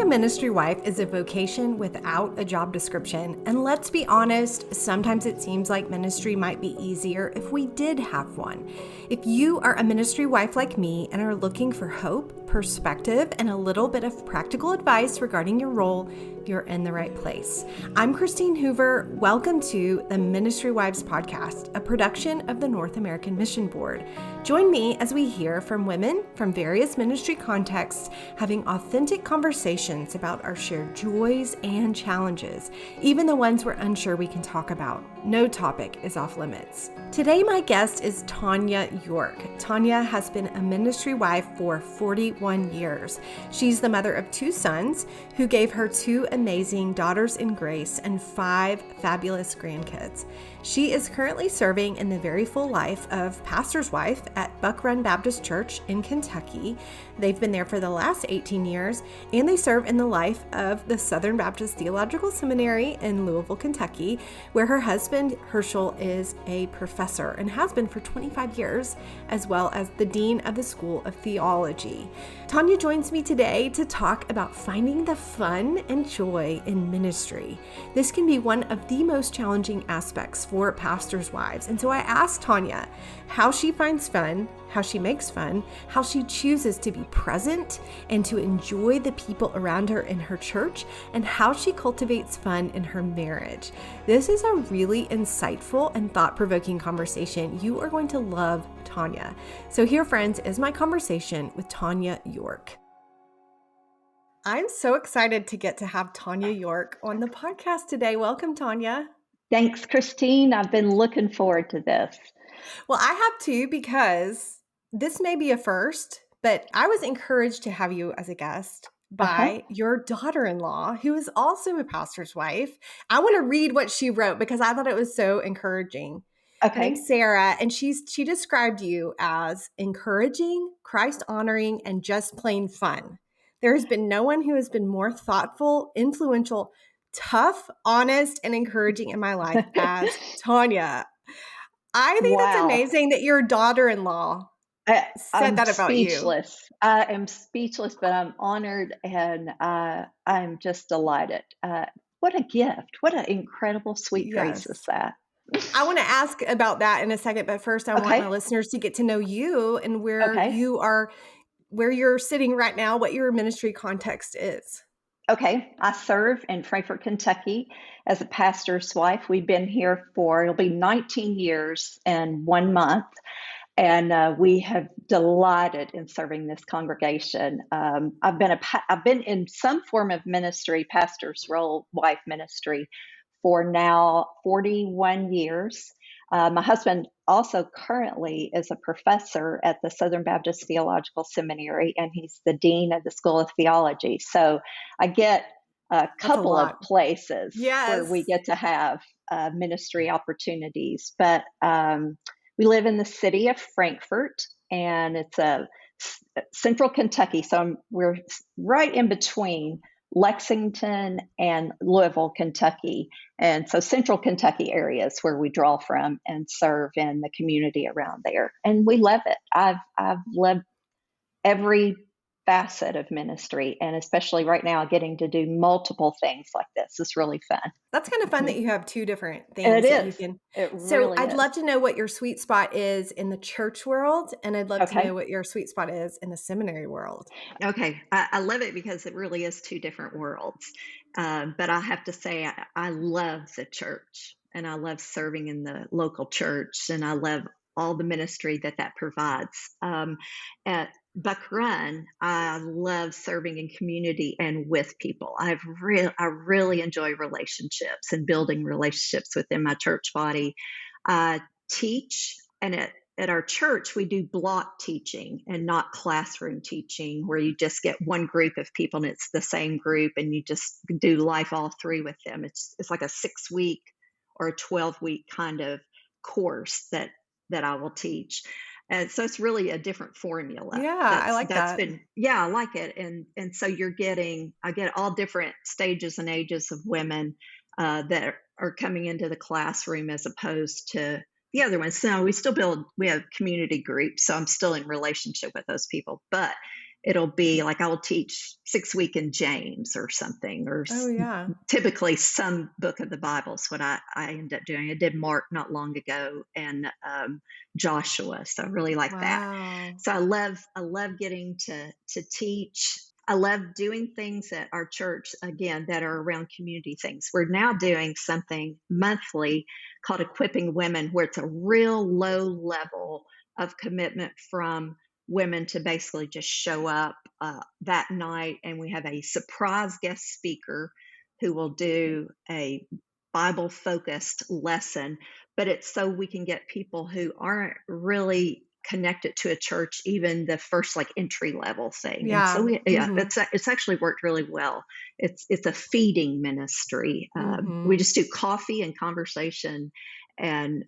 a ministry wife is a vocation without a job description, and let's be honest, sometimes it seems like ministry might be easier if we did have one. If you are a ministry wife like me and are looking for hope, perspective, and a little bit of practical advice regarding your role, you're in the right place. I'm Christine Hoover. Welcome to the Ministry Wives Podcast, a production of the North American Mission Board. Join me as we hear from women from various ministry contexts having authentic conversations about our shared joys and challenges, even the ones we're unsure we can talk about. No topic is off limits. Today, my guest is Tanya York. Tanya has been a ministry wife for 41 years. She's the mother of 2 sons who gave her 2 amazing daughters in grace and 5 fabulous grandkids. She is currently serving in the very full life of pastor's wife at Buck Run Baptist Church in Kentucky. They've been there for the last 18 years, and they serve in the life of the Southern Baptist Theological Seminary in Louisville, Kentucky, where her husband, Herschel, is a professor and has been for 25 years, as well as the dean of the School of Theology. Tanya joins me today to talk about finding the fun and joy in ministry. This can be one of the most challenging aspects for pastors' wives. And so I asked Tanya how she finds fun, how she makes fun, how she chooses to be present and to enjoy the people around her in her church, and how she cultivates fun in her marriage. This is a really insightful and thought-provoking conversation. You are going to love Tanya. So here, friends, is my conversation with Tanya York. I'm so excited to get to have Tanya York on the podcast today. Welcome, Tanya. Thanks, Christine. I've been looking forward to this. Well, I have too, because this may be a first, but I was encouraged to have you as a guest by your daughter-in-law, who is also a pastor's wife. I want to read what she wrote because I thought it was so encouraging. Her name's Sarah, and she described you as encouraging, Christ-honoring, and just plain fun. There has been no one who has been more thoughtful, influential, tough, honest, and encouraging in my life as Tanya. I think that's amazing that your daughter-in-law said that about speechless. you. I am speechless, but I'm honored and I'm just delighted. What a gift. What an incredible, sweet grace is that. I want to ask about that in a second, but first I want my listeners to get to know you and where you are, where you're sitting right now, what your ministry context is. Okay, I serve in Frankfort, Kentucky as a pastor's wife. We've been here it'll be 19 years and 1 month. And we have delighted in serving this congregation. I've been in some form of ministry, pastor's role, wife ministry, for now 41 years. My husband also currently is a professor at the Southern Baptist Theological Seminary, and he's the dean of the School of Theology. So I get a couple of places where we get to have ministry opportunities. But we live in the city of Frankfort, and it's central Kentucky. So we're right in between Lexington and Louisville, Kentucky. And so central Kentucky area is where we draw from and serve in the community around there. And we love it. I've loved every facet of ministry, and especially right now getting to do multiple things like this is really fun. That's kind of fun that you have 2 different things. It that is. You can. It so really I'd is. love to know what your sweet spot is in the church world, and I'd love to know what your sweet spot is in the seminary world. Okay. I love it because it really is 2 different worlds. But I have to say, I love the church, and I love serving in the local church, and I love all the ministry that provides. At Buck Run, I love serving in community and with people. I really enjoy relationships and building relationships within my church body. I teach, and at our church, we do block teaching and not classroom teaching, where you just get one group of people and it's the same group and you just do life all 3 with them. It's like a 6-week or a 12-week kind of course that I will teach. And so it's really a different formula. Yeah, I like that. I like it. And so I get all different stages and ages of women that are coming into the classroom, as opposed to the other ones. So we have community groups. So I'm still in relationship with those people, but it'll be like I will teach 6 week in James or something, or Oh, yeah. typically some book of the Bible is what I end up doing. I did Mark not long ago, and Joshua, so I really like that. Wow. So I love getting to teach. I love doing things at our church, again, that are around community things. We're now doing something monthly called Equipping Women, where it's a real low level of commitment from women to basically just show up that night. And we have a surprise guest speaker who will do a Bible focused lesson, but it's so we can get people who aren't really connected to a church, even the first like entry level thing. And so Yeah. yeah, Mhm. it's actually worked really well. It's a feeding ministry. We Mhm. just do coffee and conversation and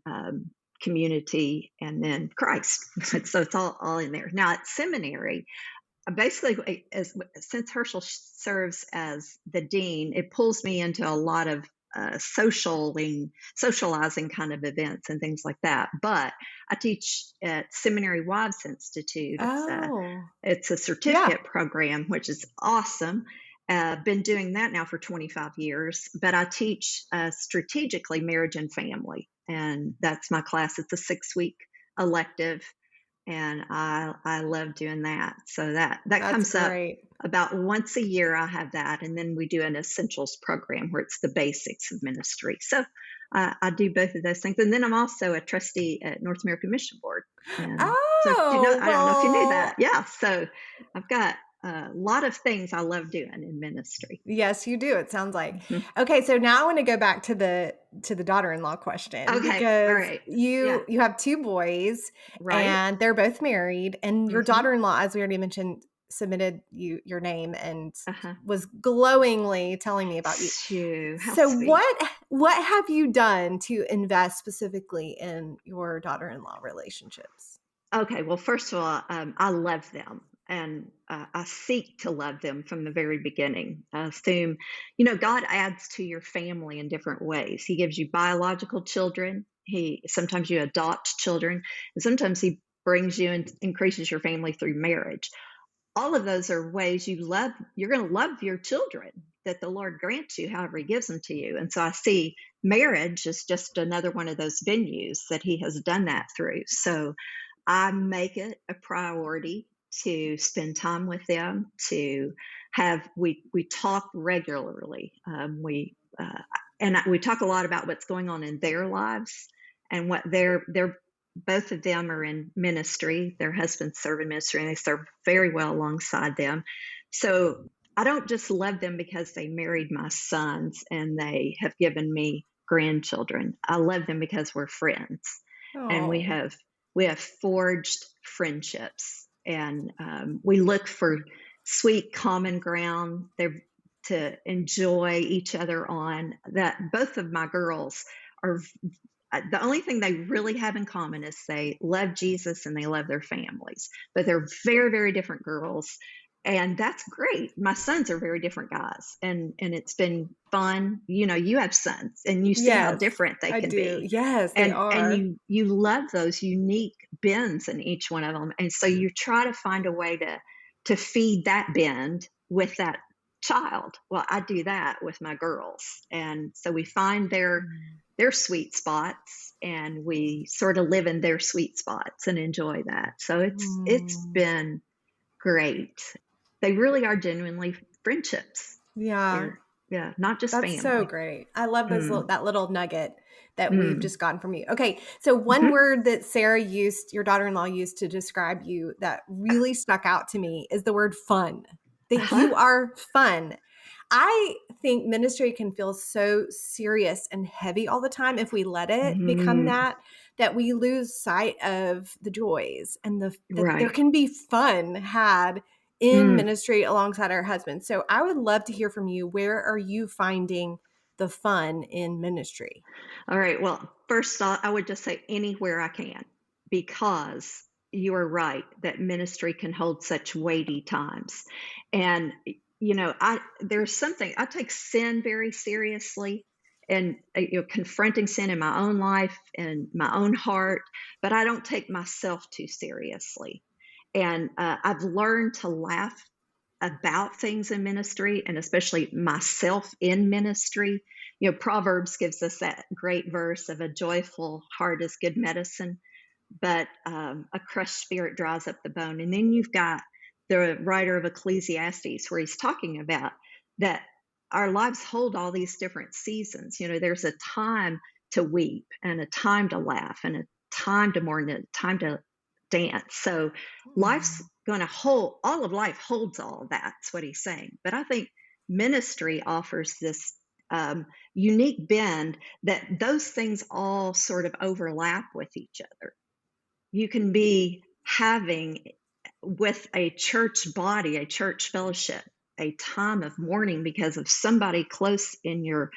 community, and then Christ. So it's all in there. Now at seminary, basically, since Herschel serves as the dean, it pulls me into a lot of socializing kind of events and things like that. But I teach at Seminary Wives Institute. Oh. It's a Yeah. certificate program, which is awesome. Been doing that now for 25 years, but I teach strategically marriage and family, and that's my class. It's a 6 week elective, and I love doing that. So that That's comes up great. about once a year. I have that, and then we do an essentials program where it's the basics of ministry. So I do both of those things, and then I'm also a trustee at North American Mission Board. And so Oh, I don't know if you knew that. well, Yeah, so I've got a lot of things I love doing in ministry. yes, you do, it sounds like. Mhm. Okay, so now I wanna go back to the daughter-in-law question Okay, all because right. Yeah, you have 2 boys, right. and they're both married, and your Hmm. daughter-in-law, as we already mentioned, submitted your name and Uh-huh. was glowingly telling me about you. Shoo, how So sweet. what have you done to invest specifically in your daughter-in-law relationships? Okay, well, first of all, I love them, and I seek to love them from the very beginning. I assume, God adds to your family in different ways. He gives you biological children. He sometimes you adopt children, and sometimes He brings you and increases your family through marriage. All of those are ways you love. You're going to love your children that the Lord grants you, however He gives them to you. And so I see marriage as just another one of those venues that He has done that through. So I make it a priority to spend time with them, to have we talk regularly. We talk a lot about what's going on in their lives and what they're both of them are in ministry. Their husbands serve in ministry, and they serve very well alongside them. So I don't just love them because they married my sons and they have given me grandchildren. I love them because we're friends, and we Oh. have we have forged friendships, and we look for sweet common ground there to enjoy each other on. That both of my girls are the only thing they really have in common is they love Jesus and they love their families, but they're very, very different girls. And that's great. My sons are very different guys, and it's been fun. You have sons, and you see how Yes, different they I can do. be, Yes, they and are. you love those unique bends in each one of them, and so you try to find a way to feed that bend with that child. Well, I do that with my girls, and so we find Mm. their sweet spots, and we sort of live in their sweet spots and enjoy that. So it's Mm. been great. They really are genuinely friendships. Yeah. They're Yeah, not just That's so family. great. I love those Mm, that little nugget that we've mm. just gotten from you. Okay, so one Mhm. word that Sarah used, your daughter-in-law used to describe you that really stuck out to me is the word fun. That Uh-huh. you are fun. I think ministry can feel so serious and heavy all the time if we let it become Mhm. that we lose sight of the joys and that there Right. can be fun had in Mm. ministry alongside our husbands. So I would love to hear from you. Where are you finding the fun in ministry? All right. Well, first off, I would just say anywhere I can, because you are right that ministry can hold such weighty times. And I there's something I take sin very seriously, and confronting sin in my own life and my own heart, but I don't take myself too seriously. And I've learned to laugh about things in ministry, and especially myself in ministry. Proverbs gives us that great verse of a joyful heart is good medicine, but a crushed spirit dries up the bone. And then you've got the writer of Ecclesiastes, where he's talking about that our lives hold all these different seasons. There's a time to weep, and a time to laugh, and a time to mourn, and a time to dance. So life's Mm. going to hold, all of life holds all of that. That's what he's saying. But I think ministry offers this unique bend that those things all sort of overlap with each other. You can be having with a church body, a church fellowship, a time of mourning because of somebody close in your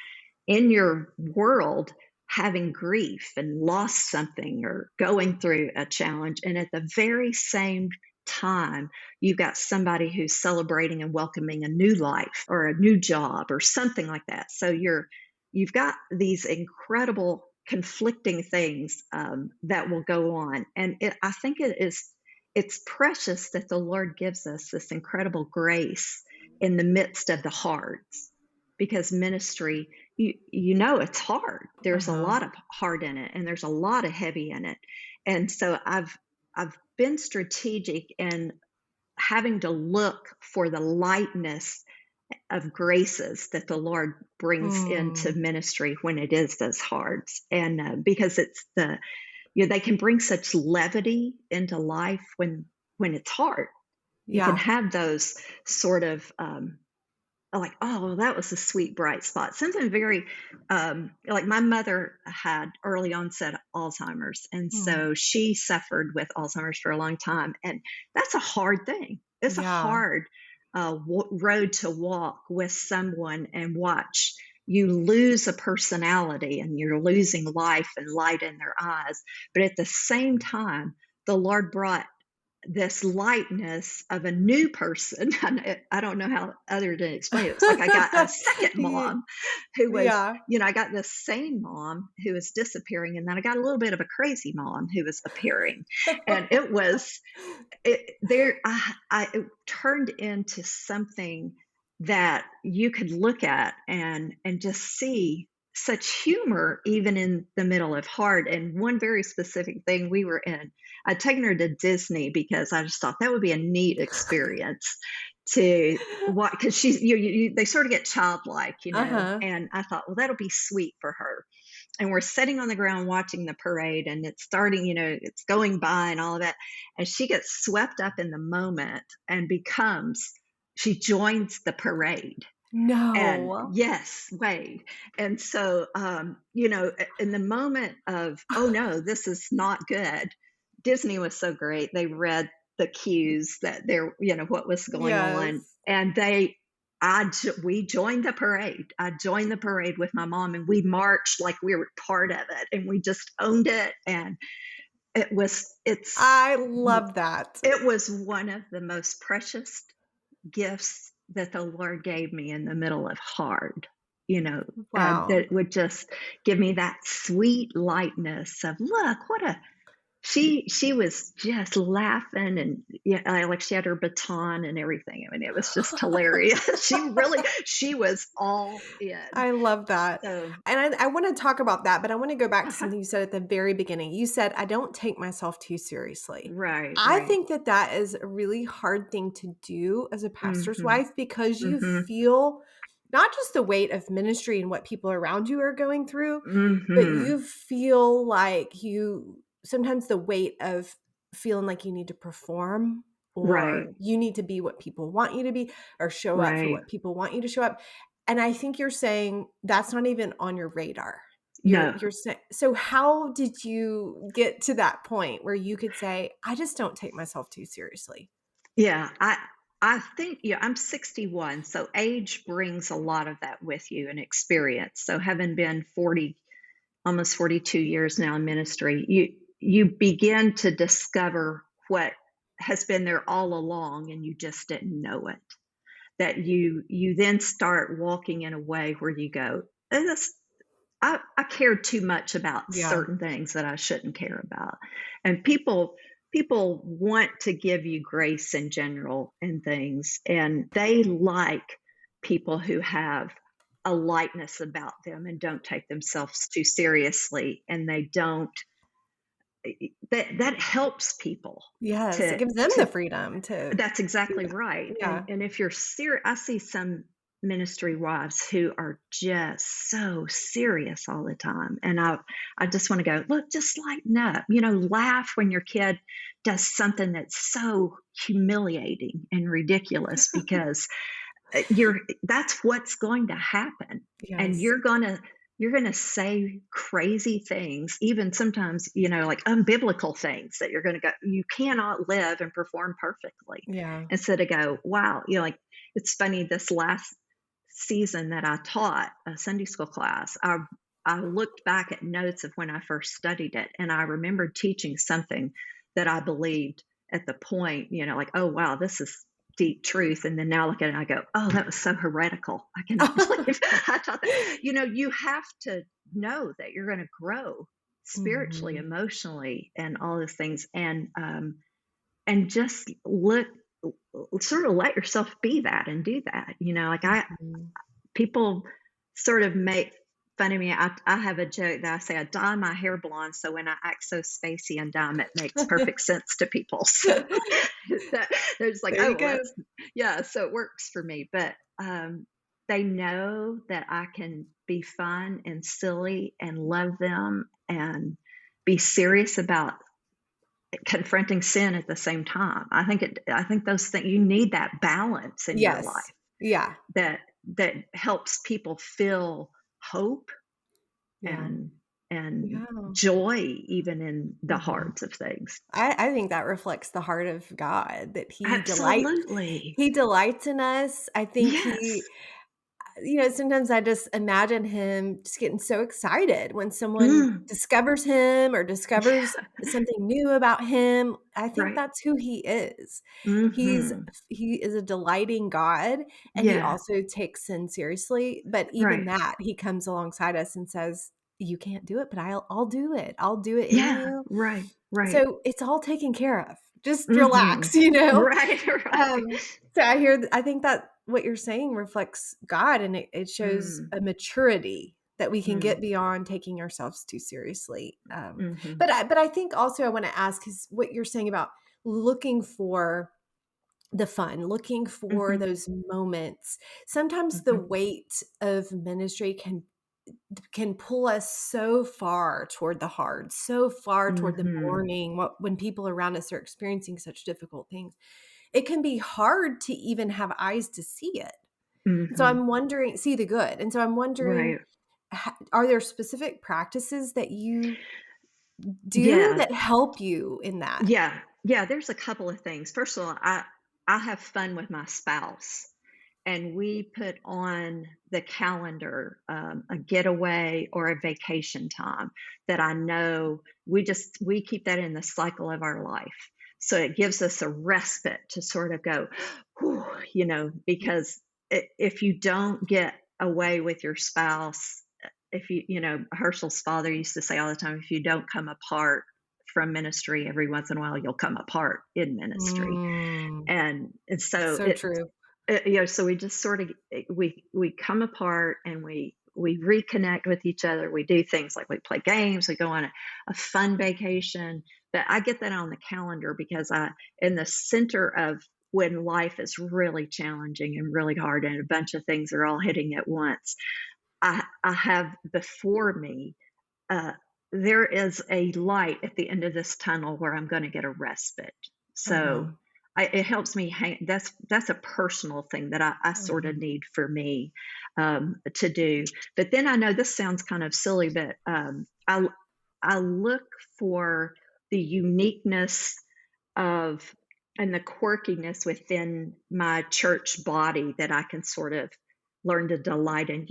world having grief and lost something or going through a challenge. And at the very same time, you've got somebody who's celebrating and welcoming a new life or a new job or something like that. So you've got these incredible conflicting things that will go on. And I think it's precious that the Lord gives us this incredible grace in the midst of the hards, because ministry, it's hard. There's a Uh-huh. lot of hard in it, and there's a lot of heavy in it. And so I've been strategic in having to look for the lightness of graces that the Lord brings into Mm. ministry when it is those hards. And because they can bring such levity into life when it's hard. You can Yeah. have those sort of like, oh, well, that was a sweet bright spot. Something very like my mother had early onset Alzheimer's, and Mm. so she suffered with Alzheimer's for a long time, and that's a hard thing. It's a Yeah. hard road to walk with someone and watch you lose a personality, and you're losing life and light in their eyes. But at the same time, the Lord brought this lightness of a new person. I don't know how other to explain it. It's like I got a second Ye mom who was, yeah. I got this same mom who was disappearing, and then I got a little bit of a crazy mom who was appearing, and it turned into something that you could look at and just see such humor even in the middle of hard. And one very specific thing, we were in, I'd taken her to Disney because I just thought that would be a neat experience to watch, because she's they sort of get childlike, Uh-huh. and I thought, well, that'll be sweet for her. And we're sitting on the ground watching the parade, and it's starting, it's going by and all of that. And she gets swept up in the moment and she joins the parade. And No. yes, Wade. And so, in the moment of, oh no, this is not good, Disney was so great. They read the cues that what was going on. Yes. And we joined the parade. I joined the parade with my mom, and we marched like we were part of it, and we just owned it. And I love that. it was one of the most precious gifts that the Lord gave me in the middle of hard, Wow. that would just give me that sweet lightness of, look, what a, she was just laughing, and yeah, like she had her baton and everything. I mean, it was just hilarious. She was all in. I love that. So, And I wanna talk about that, but I wanna go back to uh-huh. something you said at the very beginning. You said, "I don't take myself too seriously." Right, I right. think that that is a really hard thing to do as a pastor's Mhm. wife because you Mhm. feel not just the weight of ministry and what people around you are going through, but Mhm. you feel like you sometimes the weight of feeling like you need to perform or Right, you need to be what people want you to be or show up for right. what people want you to show up. And I think you're saying that's not even on your radar. You're No. you're saying so how did you get to that point where you could say, "I just don't take myself too seriously?" Yeah, I think, I'm 61, so age brings a lot of that with you and experience. So having been 40, almost 42 years now in ministry, you begin to discover what has been there all along, and you just didn't know it. That you then start walking in a way where you go, this I cared too much about Yeah. certain things that I shouldn't care about. And people people want to give you grace in general and things, and they like people who have a lightness about them and don't take themselves too seriously, and they don't that helps people Yes, it to gives them to the freedom to that's do exactly that. right, Yeah. and if you're serious, I see some ministry wives who are just so serious all the time, and I just wanna go, "Look, just lighten up," laugh when your kid does something that's so humiliating and ridiculous because you're that's what's going to happen, and Yes. you're gonna say crazy things, even sometimes, like unbiblical things that you cannot live and perform perfectly. Yeah. Instead of go, wow, like it's funny, this last season that I taught a Sunday school class, I looked back at notes of when I first studied it, and I remembered teaching something that I believed at the point, like, oh wow, this is deep truth. And then now look at it and I go, oh, that was so heretical. I cannot believe I taught that. You have to know that you're going to grow spiritually, Mhm. emotionally, and all those things. And just look, sort of let yourself be that and do that. Like Mhm. people sort of make fun of me. I have a joke that I say I dye my hair blonde, so when I act so spacey and dumb, it makes perfect sense to people. So that they're just like, There oh, you well, go. that's yeah. So it works for me. But they know that I can be fun and silly and love them and be serious about confronting sin at the same time. I think those things, you need that balance in your life Yes. Yeah. that helps people feel hope Yeah. and and Yeah. joy even in the Mhm. hearts of things. I think that reflects the heart of God, that Absolutely. he delights in us. I think Yes. he sometimes I just imagine him just getting so excited when someone Mm. discovers him or discovers Yeah. something new about him. I think Right. that's who he is. Mhm. He is a delighting God, and he Yeah. also takes sin seriously, but even Right. that, he comes alongside us and says, "You can't do it, but I'll do it. I'll do it in Yeah. you." Right. Right. So, it's all taken care of. Just Mhm. relax, you know? Right. Right. So I think that what you're saying reflects God, and it shows Mm. a maturity that we can Mm. get beyond taking ourselves too seriously. Mhm. But I think also I wanna ask is what you're saying about looking for the fun, looking for Mhm. those moments. Sometimes the Mhm. weight of ministry can pull us so far toward the hard, so far toward the Mhm. mourning, when people around us are experiencing such difficult things. It can be hard to even have eyes to see it. So Mhm. I'm wondering see the good. And so I'm wondering, Right. are there specific practices that you do Yeah. that help you in that? Yeah. Yeah, there's a couple of things. First of all, I have fun with my spouse, and we put on the calendar a getaway or a vacation time that I know we keep that in the cycle of our life. So it gives us a respite to sort of go, whew, because if you don't get away with your spouse, if Herschel's father used to say all the time, if you don't come apart from ministry every once in a while, you'll come apart in ministry. Mm, And so so true. so we just sort of we come apart and we reconnect with each other. We do things like we play games, we go on a fun vacation. But I get that on the calendar because I in the center of when life is really challenging and really hard and a bunch of things are all hitting at once, I have before me, uh, there is a light at the end of this tunnel where I'm going to get a respite. So Uh-huh. it helps me hang. That's a personal thing that I sort of Uh-huh. need for me to do. But then I know this sounds kind of silly, but I look for the uniqueness of and the quirkiness within my church body that I can sort of learn to delight in.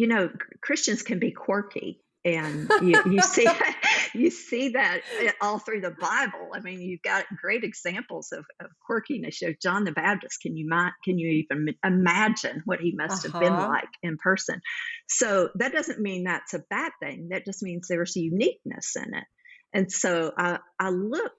Christians can be quirky, and you see you see that all through the Bible. I mean, you've got great examples of quirkiness. John the Baptist. Can you even imagine what he must have been Uh-huh. like in person? So that doesn't mean that's a bad thing. That just means there's a uniqueness in it. And so I look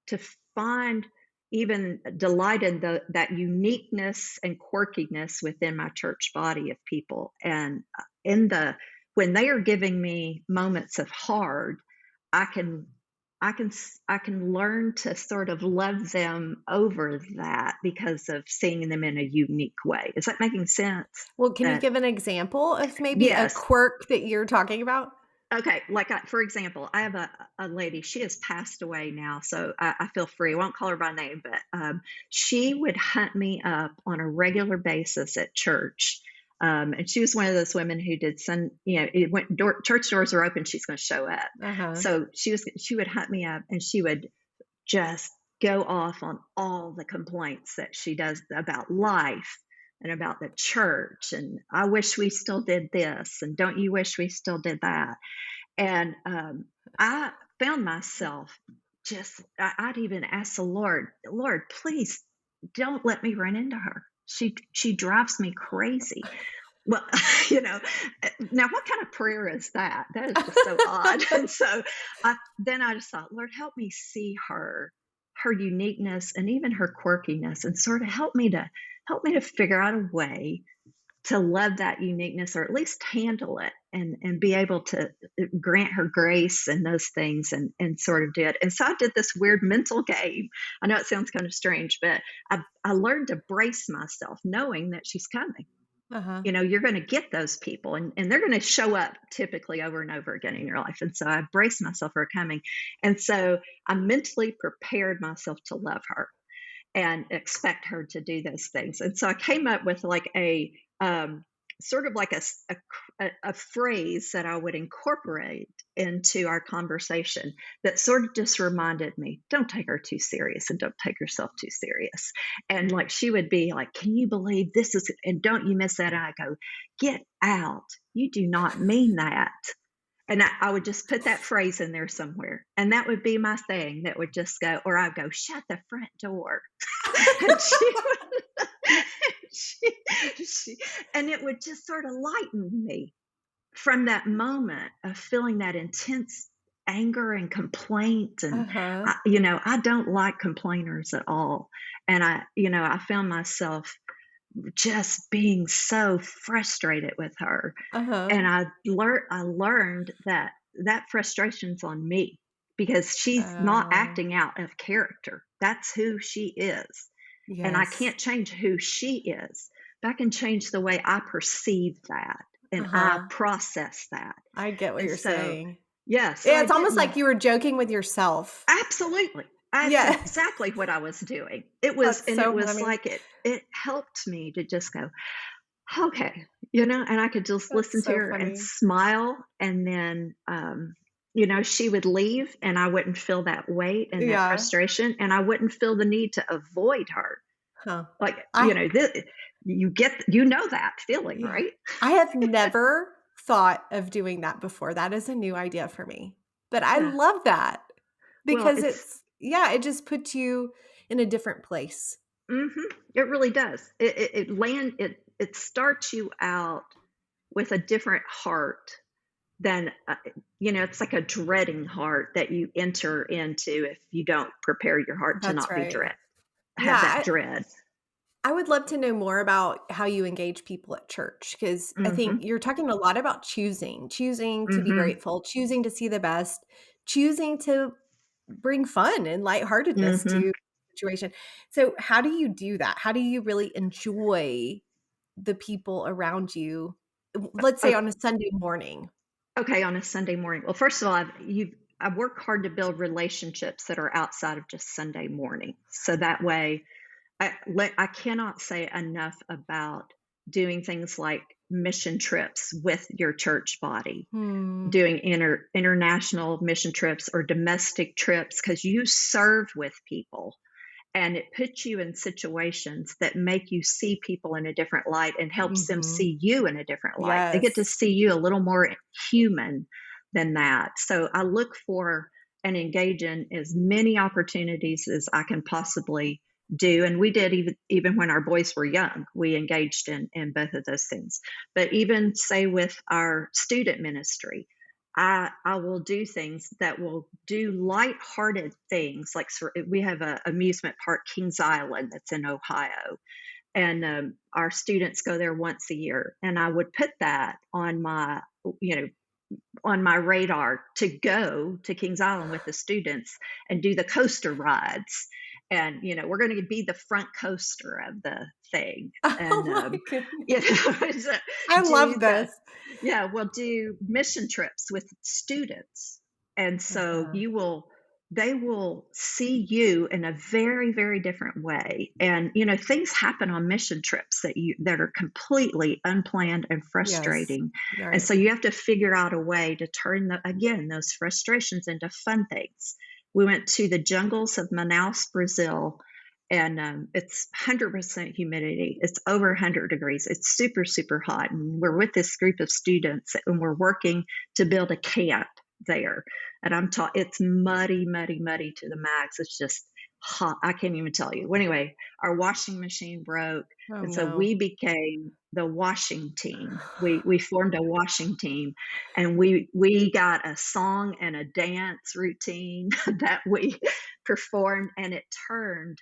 to find even delight in that uniqueness and quirkiness within my church body of people. And in the when they are giving me moments of hard, I can I can learn to sort of love them over that because of seeing them in a unique way. Is that making sense? Well, can you That give an example of maybe a yes. quirk that you're talking about? Okay, like, for example, I have a lady, she has passed away now, so I feel free. I won't call her by name, but, she would hunt me up on a regular basis at church, and she was one of those women who did it went church doors are open, she's gonna show up. Uh-huh. So she would hunt me up, and she would just go off on all the complaints that she does about life and about the church, and "I wish we still did this," and "Don't you wish we still did that?" And I found myself I'd even ask the Lord, Lord, please don't let me run into her. She drives me crazy. Well, now what kind of prayer is that? That is just so odd. And so then I just thought, Lord, help me see her uniqueness and even her quirkiness, and sort of help me to figure out a way to love that uniqueness, or at least handle it, and be able to grant her grace and those things, and sort of do it. And so I did this weird mental game. I know it sounds kind of strange, but I learned to brace myself knowing that she's coming. Uh-huh. You're going to get those people, and they're going to show up typically over and over again in your life. And so I braced myself for her coming. And so I mentally prepared myself to love her and expect her to do those things. And so I came up with like a sort of like a phrase that I would incorporate into our conversation that sort of just reminded me, don't take her too serious and don't take yourself too serious. And like she would be like, can you believe this is, and don't you miss that? And I go, get out. You do not mean that. And I would just put that phrase in there somewhere. And that would be my thing that would just go, or I'd go, shut the front door. And she would, she, and it would just sort of lighten me from that moment of feeling that intense anger and complaint. And, Uh-huh. I don't like complainers at all. And I found myself just being so frustrated with her. Uh-huh. And I learned that frustration's on me because she's not Oh, acting out of character. That's who she is. And I yes. can't change who she is, but I can change the way I perceive that and I Uh-huh. process that. I get what And you're so, saying. yeah, so Yeah, I it's almost like didn't. you were joking with yourself. Absolutely. That's Yes. exactly what I was doing. It was, That's and it so was funny. like it helped me to just go, okay, and I could just That's listen to so her and funny. smile, and then, she would leave, and I wouldn't feel that weight and that Yeah. frustration, and I wouldn't feel the need to avoid her. Huh. Like, I you know that feeling, yeah. right? I have never thought of doing that before. That is a new idea for me. But I Yeah. love that Well, because it just puts you in a different place. it really does. It starts you out with a different heart than, it's like a dreading heart that you enter into if you don't prepare your heart to That's not be right. have that Yeah, dread. I would love to know more about how you engage people at church because I think Mhm, you're talking a lot about choosing to be mhm, grateful, choosing to see the best, choosing to bring fun and lightheartedness to mhm. the situation. So, how do you do that? How do you really enjoy the people around you? Let's say O on a Sunday morning. Okay, on a Sunday morning. Well, first of all, I work hard to build relationships that are outside of just Sunday morning. So that way, I cannot say enough about doing things like mission trips with your church body, Hmm. doing international mission trips or domestic trips, because you serve with people and it puts you in situations that make you see people in a different light and helps them Mhm. see you in a different light. They get to Yes. see you a little more human than that. So I look for and engage in as many opportunities as I can possibly do. And we did, even when our boys were young, we engaged in both of those things. But even say with our student ministry, I will do things that will do lighthearted things, like we have a amusement park, Kings Island, that's in Ohio, and our students go there once a year, and I would put that on my, you know, on my radar to go to Kings Island with the students and do the coaster rides. And, we're going to be the front coaster of the thing. Oh And, my you goodness. know, so I do love the, this. yeah, we'll do mission trips with students. And so Uh-huh. they will see you in a very, very different way. And, things happen on mission trips that are completely unplanned and Yes. frustrating. And Right. so you have to figure out a way to turn those frustrations into fun things. We went to the jungles of Manaus, Brazil, and it's 100% humidity. It's over 100 degrees. It's super, super hot. And we're with this group of students, and we're working to build a camp there. And it's muddy, muddy, muddy to the max. It's just hot. I can't even tell you. Well, anyway, our washing machine broke. Oh And so no. we became the washing team. We formed a washing team, and we got a song and a dance routine that we performed, and it turned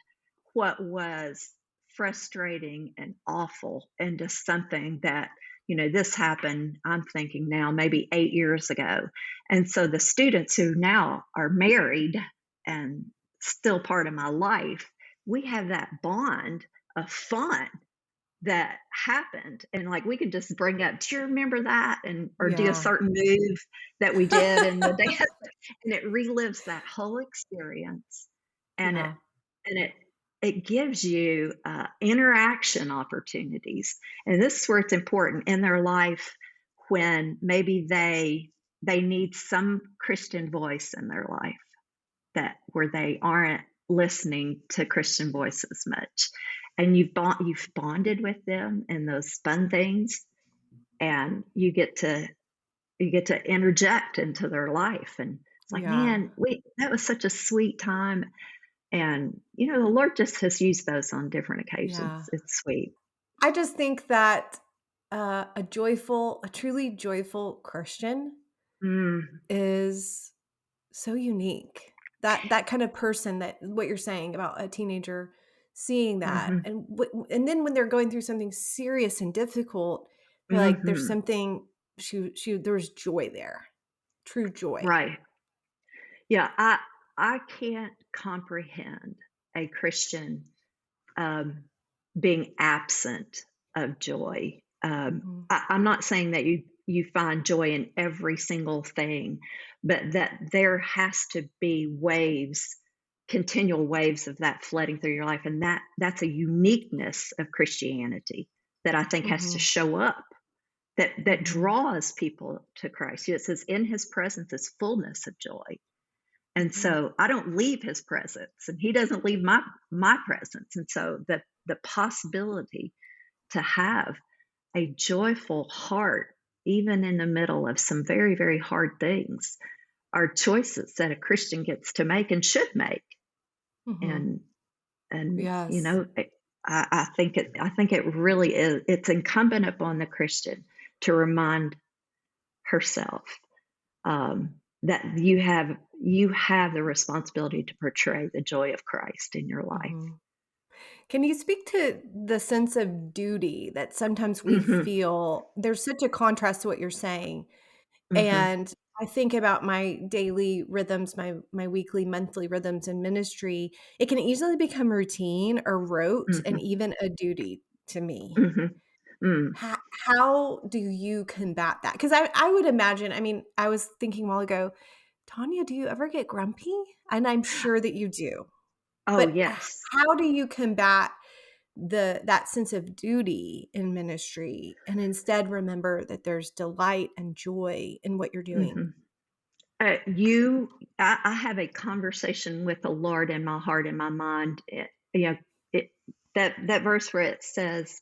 what was frustrating and awful into something that, this happened, I'm thinking now, maybe 8 years ago. And so the students who now are married and still part of my life, we have that bond of fun that happened. And like we could just bring up, do you remember that? And or do a Yeah. certain move that we did in the dance, and it relives that whole experience. And it Yeah. and it gives you interaction opportunities. And this is where it's important in their life, when maybe they need some Christian voice in their life, that where they aren't listening to Christian voices much, and you've bonded with them in those fun things, and you get to interject into their life, and it's like, Yeah. man, that was such a sweet time. And the Lord just has used those on different occasions. Yeah. It's sweet. I just think that a truly joyful Christian Mm, is so unique. That kind of person, that what you're saying about a teenager seeing that, mhm, and then when they're going through something serious and difficult, they're like, there's mhm, something, there's joy there, true joy. right. Yeah, I can't comprehend a Christian um, being absent of joy. Mhm. I'm not saying that you find joy in every single thing, but that there has to be waves, continual waves of that flooding through your life, and that's a uniqueness of Christianity that I think has to Mhm. show up. That Mhm. draws people to Christ. It says, "In His presence is fullness of joy." And Mhm. so I don't leave his presence, and he doesn't leave my presence. And so the possibility to have a joyful heart, even in the middle of some very, very hard things, are choices that a Christian gets to make and should make. Mhm. And and Yes. I think it really is. It's incumbent upon the Christian to remind herself, that you have the responsibility to portray the joy of Christ in your life. Mhm. Can you speak to the sense of duty that sometimes we Mhm, feel? There's such a contrast to what you're saying, mhm, and I think about my daily rhythms, my weekly, monthly rhythms in ministry. It can easily become routine or rote and mhm, even a duty to me. mhm, mm. Ho how do you combat that? Because I would imagine, I mean, I was thinking a while ago, "Tanya, do you ever get grumpy?" And I'm sure that you do. Oh, But yes. how do you combat that sense of duty in ministry and instead remember that there's delight and joy in what you're doing? Mhm. I have a conversation with the Lord in my heart and my mind. It that verse where it says,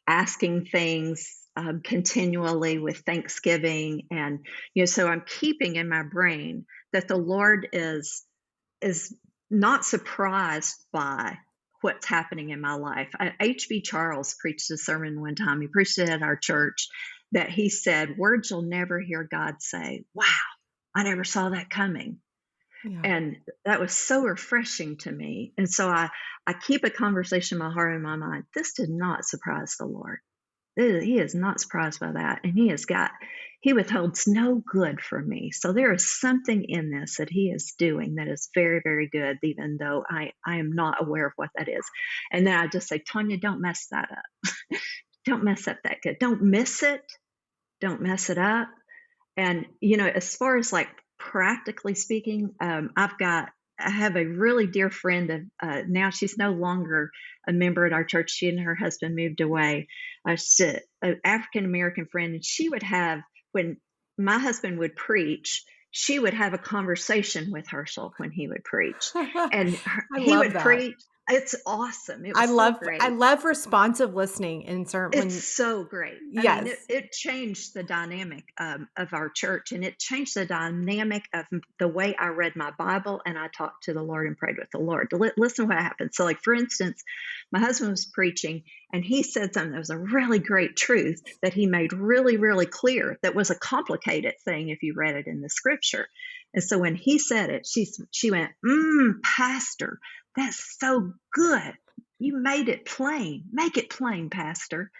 asking things continually with thanksgiving, and so I'm keeping in my brain that the Lord is not surprised by what's happening in my life. H.B. Charles preached a sermon one time. He preached it at our church, that he said, words you'll never hear God say. Wow, I never saw that coming. Yeah. And that was so refreshing to me. And so I keep a conversation in my heart and my mind. This did not surprise the Lord. He is not surprised by that. And he withholds no good from me. So there is something in this that he is doing that is very, very good, even though I am not aware of what that is. And then I just say, Tanya, don't mess that up. Don't mess up that good. Don't miss it. Don't mess it up. And, as far as like practically speaking, I have a really dear friend of, now she's no longer a member at our church. She and her husband moved away. She's an African American friend, and she would have, when my husband would preach, she would have a conversation with Herschel when he would preach, and I he love would that. preach. It's awesome. It I was so love I great. love responsive listening in certain It's when so great. I mean, it, yes. it changed the dynamic of our church, and it changed the dynamic of the way I read my Bible and I talked to the Lord and prayed with the Lord. Listen to what happened. So, like, for instance, my husband was preaching and he said something that was a really great truth that he made really, really clear that was a complicated thing if you read it in the scripture. And so when he said it, she went, Pastor, that's so good. You made it plain. Make it plain, Pastor.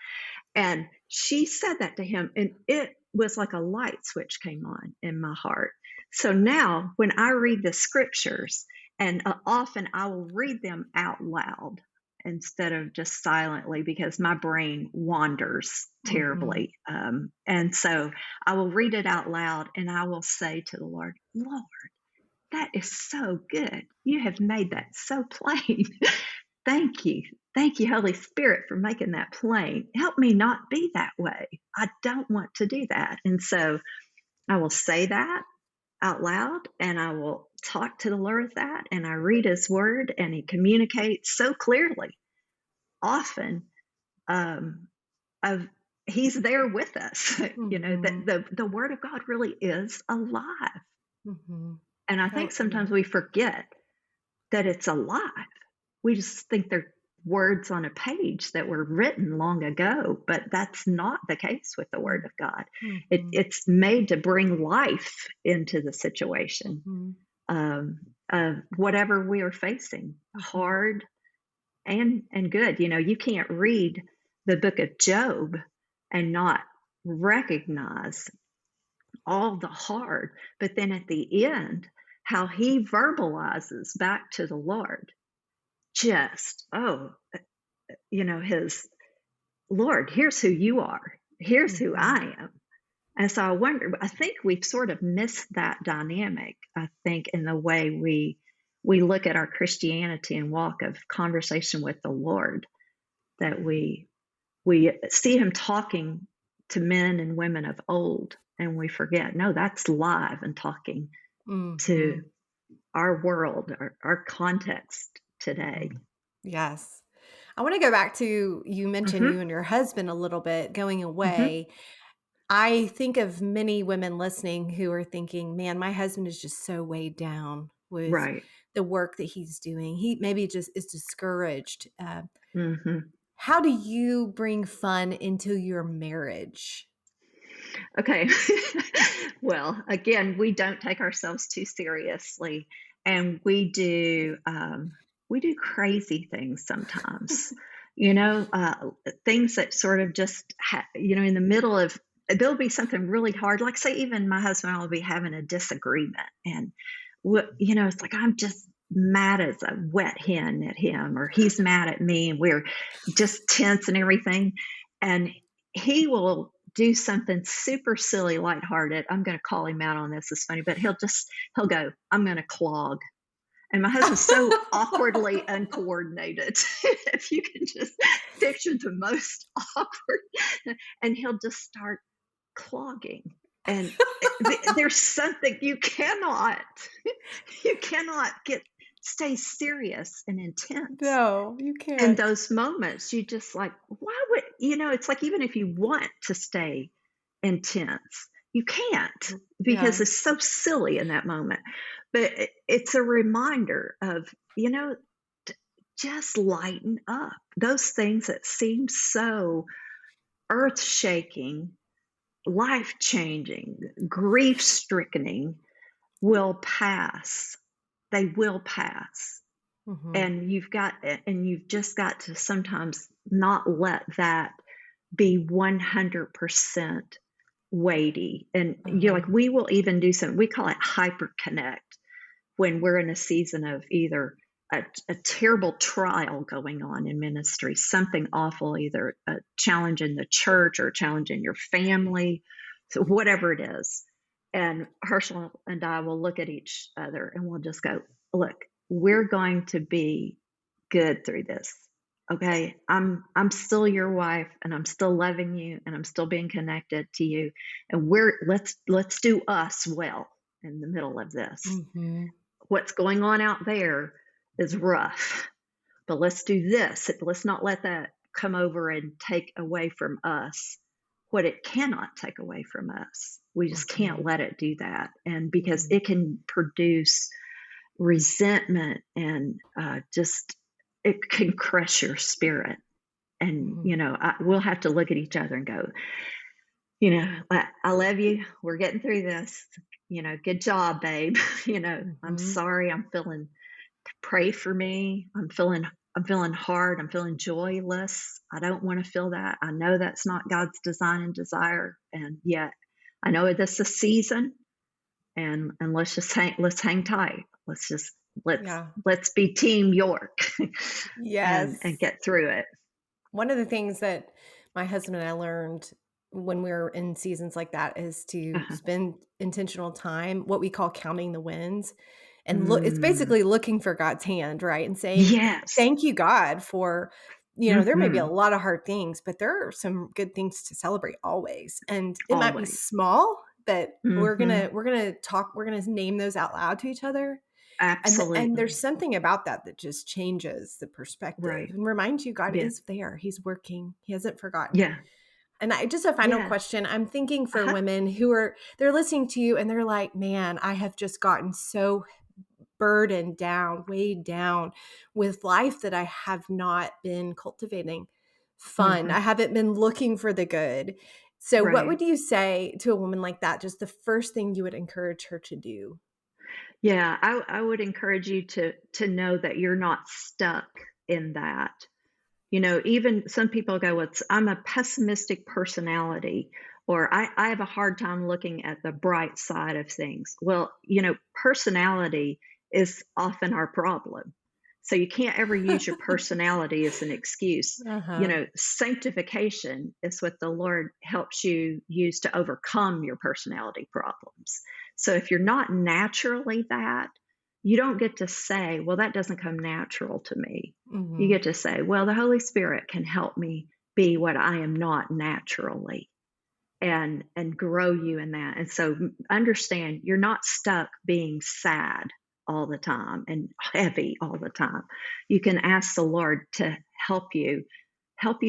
And she said that to him, and it was like a light switch came on in my heart. So now when I read the scriptures, and often I will read them out loud instead of just silently because my brain wanders Mhm. terribly. And so I will read it out loud and I will say to the Lord, Lord, that is so good. You have made that so plain. Thank you. Thank you, Holy Spirit, for making that plain. Help me not be that way. I don't want to do that. And so I will say that out loud and I will talk to the Lord with that. And I read his word and he communicates so clearly, often, um, of he's there with us. That Mhm. the word of God really is alive. Mhm. And I think Yeah. sometimes we forget that it's alive. We just think they're words on a page that were written long ago, but that's not the case with the Word Mm. of God. Mhm. It's made to bring life into the situation Mhm. of whatever we are facing, Mhm. hard and good. You can't read the book of Job and not recognize all the hard, but then at the end, how he verbalizes back to the Lord just, his Lord, here's who you are, here's who Mhm. I am. And so I think we've sort of missed that dynamic, I think, in the way we look at our Christianity and walk of conversation with the Lord, that we see him talking to men and women of old and we forget, no, that's live and talking to Mhm. our world, our context today. Mhm. Yes. I wanna go back to you mentioned you Hmm. and your husband a little bit going Hmm. away. I think of many women listening who are thinking, "Man, my husband is just so weighed down with Right. the work that he's doing. He maybe just is discouraged." Hmm. How do you bring fun into your marriage? Okay. Well, again, we don't take ourselves too seriously, and we do crazy things sometimes. Things that sort of just in the middle of there'll be something really hard. Like, say, even my husband and I will be having a disagreement, and it's like I'm just mad as a wet hen at him, or he's mad at me, and we're just tense and everything, and he will do something super silly, lighthearted. I'm going to call him out on this. It's funny, but he'll go, I'm going to clog. And my husband's so awkwardly uncoordinated. If you can just picture the most awkward, and he'll just start clogging. And there's something you cannot stay serious and intense No, you in can't. those moments. You just like, why would, it's like, even if you want to stay intense, you can't, because Yeah. it's so silly in that moment. But it's a reminder of, t- just lighten up. Those things that seem so earth shaking life changing, grief stricken will pass. They will pass. Mhm. And you've just got to sometimes not let that be 100% weighty. And Uh-huh. like, we will even do something, we call it hyperconnect, when we're in a season of either a terrible trial going on in ministry, something awful, either a challenge in the church or a challenge in your family, so whatever it is. And Herschel and I will look at each other and we'll just go, look, we're going to be good through this. Okay. I'm still your wife and I'm still loving you and I'm still being connected to you. And let's do us well in the middle of this. Mhm. What's going on out there is rough, but let's do this. Let's not let that come over and take away from us what it cannot take away from us. We just can't Mhm. let it do that. And because Mhm. it can produce resentment and just, it can crush your spirit. And, Mhm. we'll have to look at each other and go, I love you. We're getting through this. Good job, babe. I'm Mhm. sorry. I'm feeling, pray for me. I'm feeling hard. I'm feeling joyless. I don't want to feel that. I know that's not God's design and desire. And yet I know this is a season, and let's hang tight. Let's Yeah. let's be Team York and Yes. get through it. One of the things that my husband and I learned when we're in seasons like that is to Uh-huh. spend intentional time, what we call counting the wins. And look, it's Mm, basically looking for God's hand, right? And saying, yes. thank you, God, for, there may be a Hmm. lot of hard things, but there are some good things to celebrate always. And it might be Always. small, but we're Hmm. gonna we're gonna talk, we're gonna name those out loud to each other. And there's Absolutely. something about that that just changes the perspective Right. and reminds you God Yeah. is there. He's working. He hasn't forgotten. Yeah. And I just a final Yeah. question. I'm thinking for Uh-huh. women who they're listening to you and they're like, "Man, I have just gotten so burdened down, weighed down with life that I have not been cultivating fun. I Hmm. haven't been looking for the good." So what Right. would you say to a woman like that? Just the first thing you would encourage her to do? Yeah. I would encourage you to know that you're not stuck in that. Even some people go, I'm a pessimistic personality, or I have a hard time looking at the bright side of things. Well, personality is often our problem. So you can't ever use your personality as an excuse. Uh-huh. Sanctification is what the Lord helps you use to overcome your personality problems. So if you're not naturally that, you don't get to say, well, that doesn't come natural to me. You Mhm. get to say, well, the Holy Spirit can help me be what I am not naturally, and grow you in that. And so understand you're not stuck being sad all the time and heavy all the time. You can ask the Lord to help you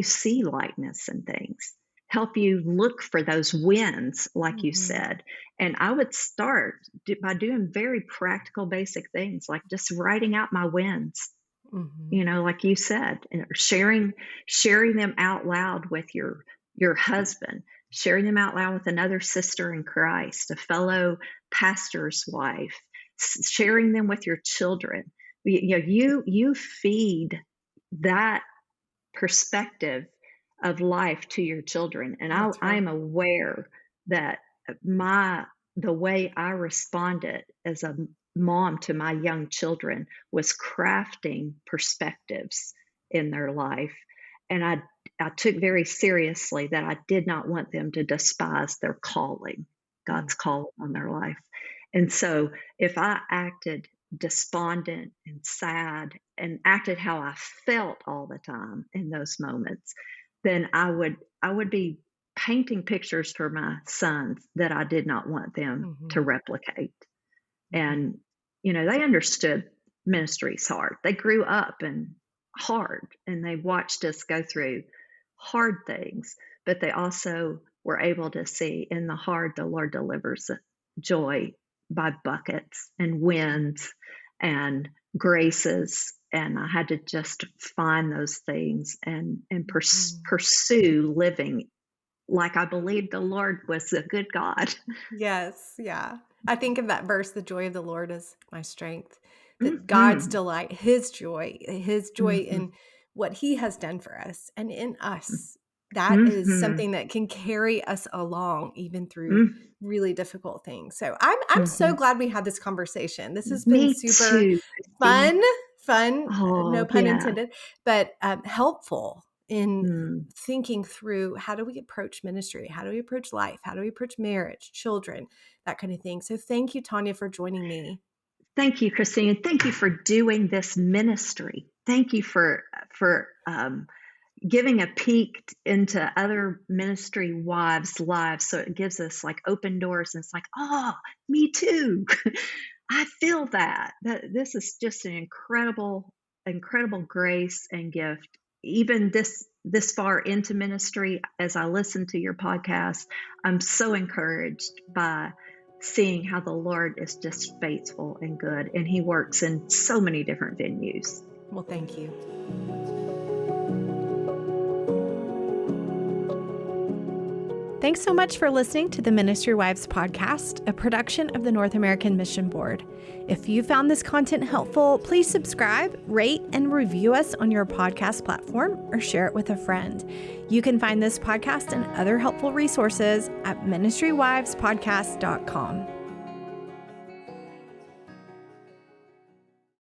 see lightness in things, help you look for those wins, like you Mhm. said. And I would start by doing very practical, basic things like just writing out my wins, Mhm. like you said, and sharing them out loud with your husband, sharing them out loud with another sister in Christ, a fellow pastor's wife, sharing them with your children. You feed that perspective of life to your children. And That's I right. am aware that my the way I responded as a mom to my young children was crafting perspectives in their life. And I took very seriously that I did not want them to despise their calling, Mm. God's call on their life. And so if I acted despondent and sad and acted how I felt all the time in those moments, then I would be painting pictures for my sons that I did not want them to Mhm. replicate. Mhm. And they understood ministry's hard. They grew up and hard, and they watched us go through hard things, but they also were able to see in the hard the Lord delivers joy by buckets and wins and graces. And I had to just find those things and Mhm. pursue living like I believed the Lord was a good God. Yes, yeah. I think of that verse, the joy of the Lord is my strength, that God's Hmm. delight, his joy Hmm. in what he has done for us and in us. That is Hmm. something that can carry us along even through Hmm. really difficult things. So I'm so Hmm. glad we had this conversation. This has been Me super too, Christine. fun, no Oh, pun yeah. intended, but helpful in Mm. thinking through how do we approach ministry? How do we approach life? How do we approach marriage, children, that kind of thing. So thank you, Tanya, for joining me. Thank you, Christine, and thank you for doing this ministry. Thank you for giving a peek into other ministry wives' lives, so it gives us like open doors, and it's like, oh, me too. I feel that this is just an incredible grace and gift. Even this far into ministry, as I listen to your podcast, I'm so encouraged by seeing how the Lord is just faithful and good, and He works in so many different venues. Well, thank you. Thanks so much for listening to the Ministry Wives podcast, a production of the North American Mission Board. If you found this content helpful, please subscribe, rate, and review us on your podcast platform or share it with a friend. You can find this podcast and other helpful resources at ministrywivespodcast.com.